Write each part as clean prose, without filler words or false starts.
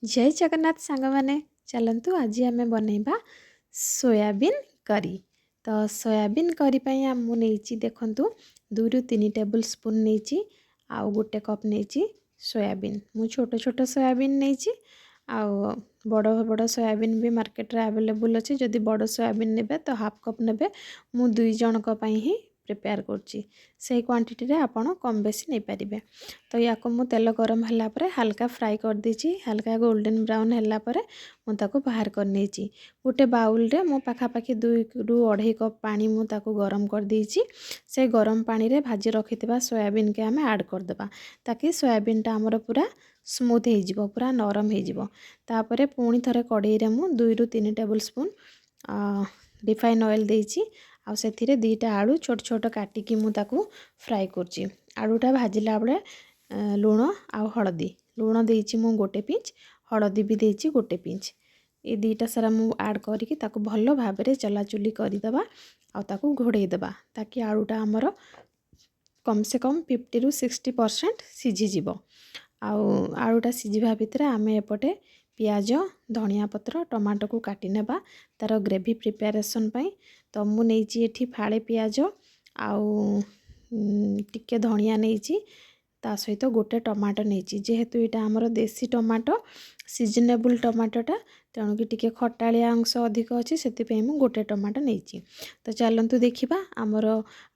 जय जगन्नाथ सांग मैंने चलतु आज आम बनइबा सोयाबीन करी। तो सोयाबीन करी मुझे देखु 2 ରୁ 3 टेबल स्पून नहीं आउ गोटे कप नहीं सोयाबीन। मु छोट छोट सोयाबीन नहीं आउ बड़ बड़ सोयाबीन भी मार्केट रे अवेलेबल अच्छे। जदि बड़ सोयाबीन नेबे तो हाफ कप नेबे। मु 2 जनक ही प्रिपेयर करची से क्वांटिटी रे आपण कम बेसी नहीं पारिबे। तो या मु तेल गरम हला परे हल्का फ्राई कर दीची। हल्का गोल्डन ब्राउन हला परे मु ताको बाहर कर नेची। गोटे बाउल रे मु पाखापाखि 2 ରୁ 2.5 कप पानी मु ताको गरम कर दीची। से गरम पानी रे भाजी रखिथिबा सोयाबीन के आमे ऐड कर देबा ताकि सोयाबीन टा हमर पूरा स्मूथ हो जिवो, पूरा नरम हो जिवो। तापरे पुणी थरे कड़ाई रे मु 2 ରୁ 3 टेबल स्पून रिफाइन ऑयल देची। आ सेथिरे 2टा आलू छोट छोट काटिकी मु ताको फ्राई करची। आलूटा भाजिला बेले लुण आ हळदी लुण देची मु गोटे पिंच, हळदी भी देची गोटे पिंच। ये 2टा सारा मु ऐड करिकी ताको भलो भाबरे चलाचुली करदेबा आ ताको घोड़े देबा ताकि आलूटा हमर कम से कम 50 ରୁ 60% सिझी जिवो। आलूटा सिझिबा भितरे आमे एपटे पियाज, धनिया पत्र, टमाटो को काटी नेबा तार ग्रेवी प्रिपरेशन पई। तो मु नेची एठी फाळे पियाज आउ टिके धनिया नेची ता सहित गोटे टमाटो नेची। जेहेतु एटा हमर देसी टमाटो सीजनेबल टमाटोटा तेणु कि टिके खटालिया अंश अधिक अच्छे से मु गोटे टमाटो नेची। तो चलतु देखिबा हमर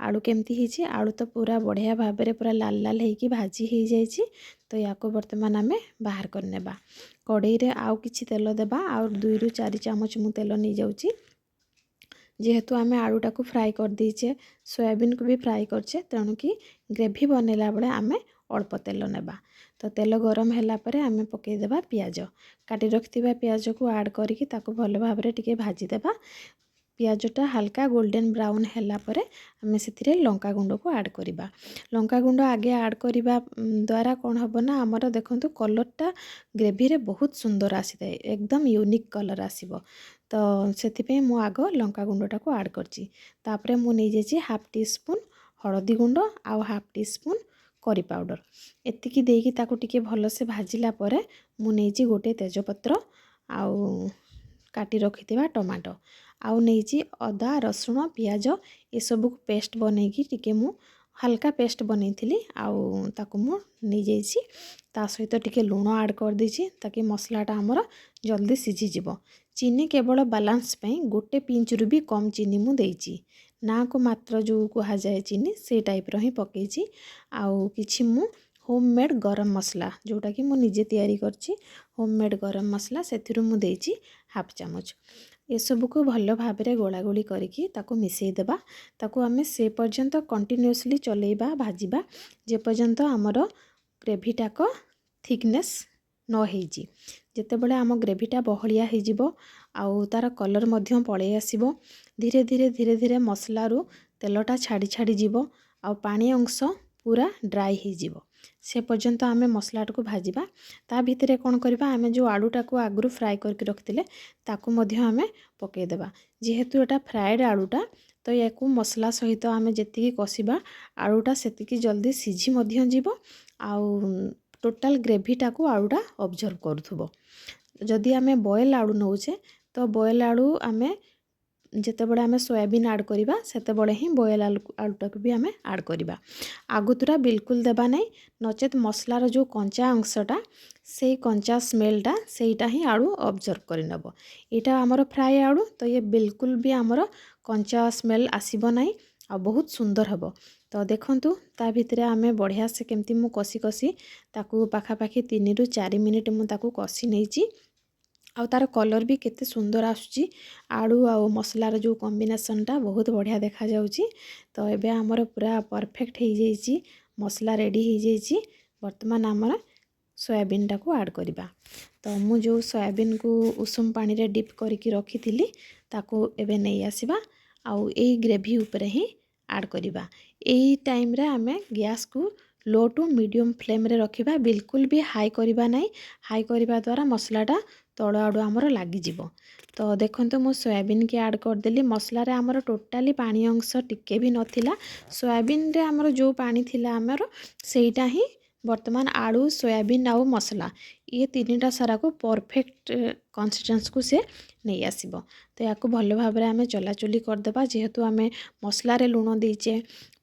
आलू केमती हिची। आलू तो पूरा बढ़िया भाबरे पूरा लाल लाल हेकी भाजी हो जाइछि। तो याको वर्तमान आमे बाहर कर नेबा। कड़ाई रे आउ किछि तेल देबा और 2 ରୁ 4 चामच मु तेल नहीं जाउची। जेहेतु आमे आलूटा को फ्राई कर दीचे, सोयाबीन को भी फ्राई करछे तेणु कि ग्रेवी बनेला बेले आमे अल्प तेल नेबा। तो तेल गरम हैला परे आमे पकई देबा पियाज। काटी रखिथिबा पियाज को ऐड करिकी ताको भलो भाबरे टिके भाजी देबा। पियाजटा हल्का गोल्डन ब्राउन हैला परे आमे सेथिरे लंका गुंड को ऐड करिबा। लंका गुंड आगे ऐड करिबा द्वारा कोन हबो ना हमर देखंतु कलरटा ग्रेवी रे बहुत सुंदर आसीताय, एकदम यूनिक कलर आसीबो। तो सेथिपे मु आगो लंका गुंडटा को ऐड करची। तापरे मु नै जेची हाफ टी स्पून हळदी गुंड आ half teaspoon curry powder एतिकी देकी ताको टिके भलो से भाजिला परे मु नेची गोटे तेजपत्र आउ काटी रखिथिबा टमाटो आउ नेची अदा रसुण पियाज ए सब को पेस्ट बनेकी टिके मु हल्का पेस्ट बनैथिली आउ ताको मु नै जेछि। ता सहित टिके लूण ऐड कर देछि ताकि मसलाटा हमर जल्दी सिझी जिवो। चीनी केवल बालांस पई गोटे पिंच रु भी कम चीनी मु देछि। ना को मात्र जो कहा जाए चीनी से टाइप रो ही पकेछि। आउ किछि मु होममेड गरम मसला जोटा कि मु निजे तैयारी करछि। होममेड गरम मसला सेथिरु मु देछि हाफ चामच। ये सब को भलो भाबरे गोला गोली करिकी ताको मिसई देबा। ताको आमे से पर्यंत कंटिन्यूअसली चलेइबा भाजिबा जे पर्यंत हमर ग्रेवीटा को थिकनेस न हेजी। जेते बेले आम ग्रेवीटा बहलिया हे जिवो आउ तार कलर मध्य पळै आसीबो। धीरे धीरे धीरे धीरे मसला रो तेलटा छाड़ी छाड़ी जिवो आउ पानी अंश पूरा ड्राई हे जिवो। से पर्यंत आमे मसलाटा को भाजिबा। ता भितरे कोन करबा आमे जो आलूटा को आगरु फ्राई करके रखथिले ताको मध्य आमे पकेइ देबा। जेहेतु एटा फ्राइड आलूटा तो याकू मसला सहित आमे जेतिकी कसिबा आलूटा सेतिकी जल्दी सिझी मध्य जिवो आउ टोटाल ग्रेवीटा को आलूटा ऑब्जर्व करूथबो। जदि आमे बॉयल आलू नौचे तो बॉयल आलू आमे जेते बड़े आमे सोयाबीन ऐड करिबा सेते बड़े ही बॉयल आलूटा को भी आमे ऐड करिबा। आगुतुरा बिल्कुल देबा नै नचेत मसलार जो कंचा अंशटा से कंचा स्मेलटा सेटा ही आलू ऑब्जर्व करि नबो। एटा हमर फ्राई आलू तो ये बिल्कुल भी हमर कंचा स्मेल आसीबो नै आ बहुत सुंदर हबो। तो देखंतु ता भितरे आमे बढ़िया से केमती मु कसी कसी ताकू पाखापाखि 3 ରୁ 4 मिनिट मु ताकू कसी नेची। आ तार कलर भी केते सुंदर आसुची। आलू आ मसलार जो कॉम्बिनेशनटा बहुत बढ़िया देखा जाउची। तो एबे हमर पूरा परफेक्ट हे जाइची, मसला रेडी हे जाइची। वर्तमान हमर सोयाबीन टा को ऐड करिबा। तो मु जो सोयाबीन को उषुम पानी रे डिप करके रखिथिली ताको एबे नै आसीबा आउ एई ग्रेवी ऊपर ही ऐड करिबा। एई टाइम रे आमे गैस को लो टू मीडियम फ्लेम रे रखिबा। बिल्कुल भी हाई करिबा नै। हाई करिबा द्वारा मसलाटा तळ आडू हमर लागि जिवो। तो देखंतु मु सोयाबीन के ऐड कर देली। मसला रे हमर टोटाली पानी अंश टिके भी नथिला। सोयाबीन रे हमर जो पानी थिला हमर सेटा ही ବର୍ତ୍ତମାନ ଆଳୁ ସୋୟାବିନ୍ ଆଉ ମସଲା ये तीनटा सारा को परफेक्ट कंसिस्टेंस को से नहीं आसीबो। तो याको भल भाव में आम चलाचुली करदेबा जेहेतु आम मसलार लुण देचे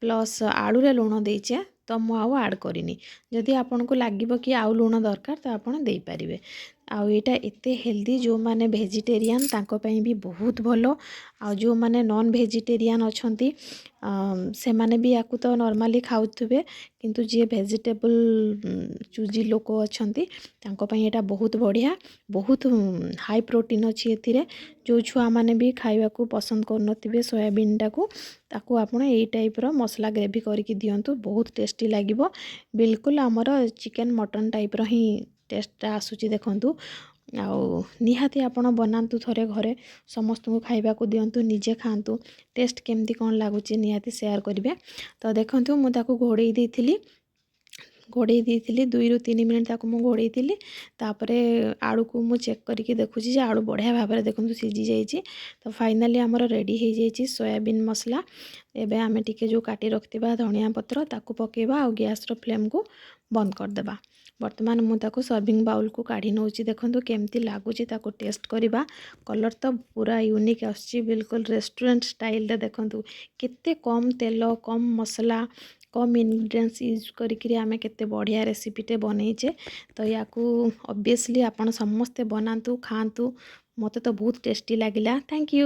प्लस आलू रे लुण देचे तो मु आउ आड करिनी जदि आपन को लागिबो कि आउ लुण दरकार तो आपन देई पारिबे। आउ एटा एते हेल्दी जो माने वेजिटेरियन तांको पई भी बहुत भलो आ जो माने नॉन वेजिटेरियन अछंती से माने भी याकू तो नॉर्मली खाउथबे किंतु जे वेजिटेबल चूजी लोक अछंती तांको पई एटा बहुत बढ़िया बहुत हाई प्रोटीन अछि एथिरे जो छुआ माने भी खाइबा को पसंद करनथिबे सोयाबीन टाकू ताकू आपण एई टाइप रो मसला ग्रेवी करके दियंतु बहुत टेस्टी लागिबो बिल्कुल हमर चिकन मटन टाइप रो ही टेस्ट आसुची देखंतु आउ निहाती आपण बनातु थरे घरे समस्त को खाइबा को दियंतु निजे खांतु टेस्ट केमती कोन लागुची निहाती शेयर करिवे। तो देखंतु मु ताकू घोड़ेई देइथिली 2 ରୁ 3 मिनट ताकू मु घोड़ेई थिली तापरे आलू को मु चेक करके देखुची जे आलू बढ़िया भाव में देखंतु सिझी जाइची। तो फाइनली हमर रेडी हो जाइची सोयाबीन मसला। एबे आमे टिके जो काटी रखतिबा धनिया पत्र ताकू पकेबा आ गैस रो फ्लेम को बंद कर देबा। वर्तमान मु ताकू सर्विंग बाउल को काढी नउची देखंतु केमती लागुची ताकू टेस्ट करिबा। कलर तो पूरा यूनिक आछी बिल्कुल रेस्टोरेंट स्टाइल रे देखंतु केते कम तेल कम मसला कम इनग्रेडिएंट्स यूज करिकरी आमे केते बढ़िया रेसिपीटे बनैचे। तो याकू ऑब्वियसली आपण समस्ते बनातु खातु मते तो बहुत टेस्टी लागिला। Thank you.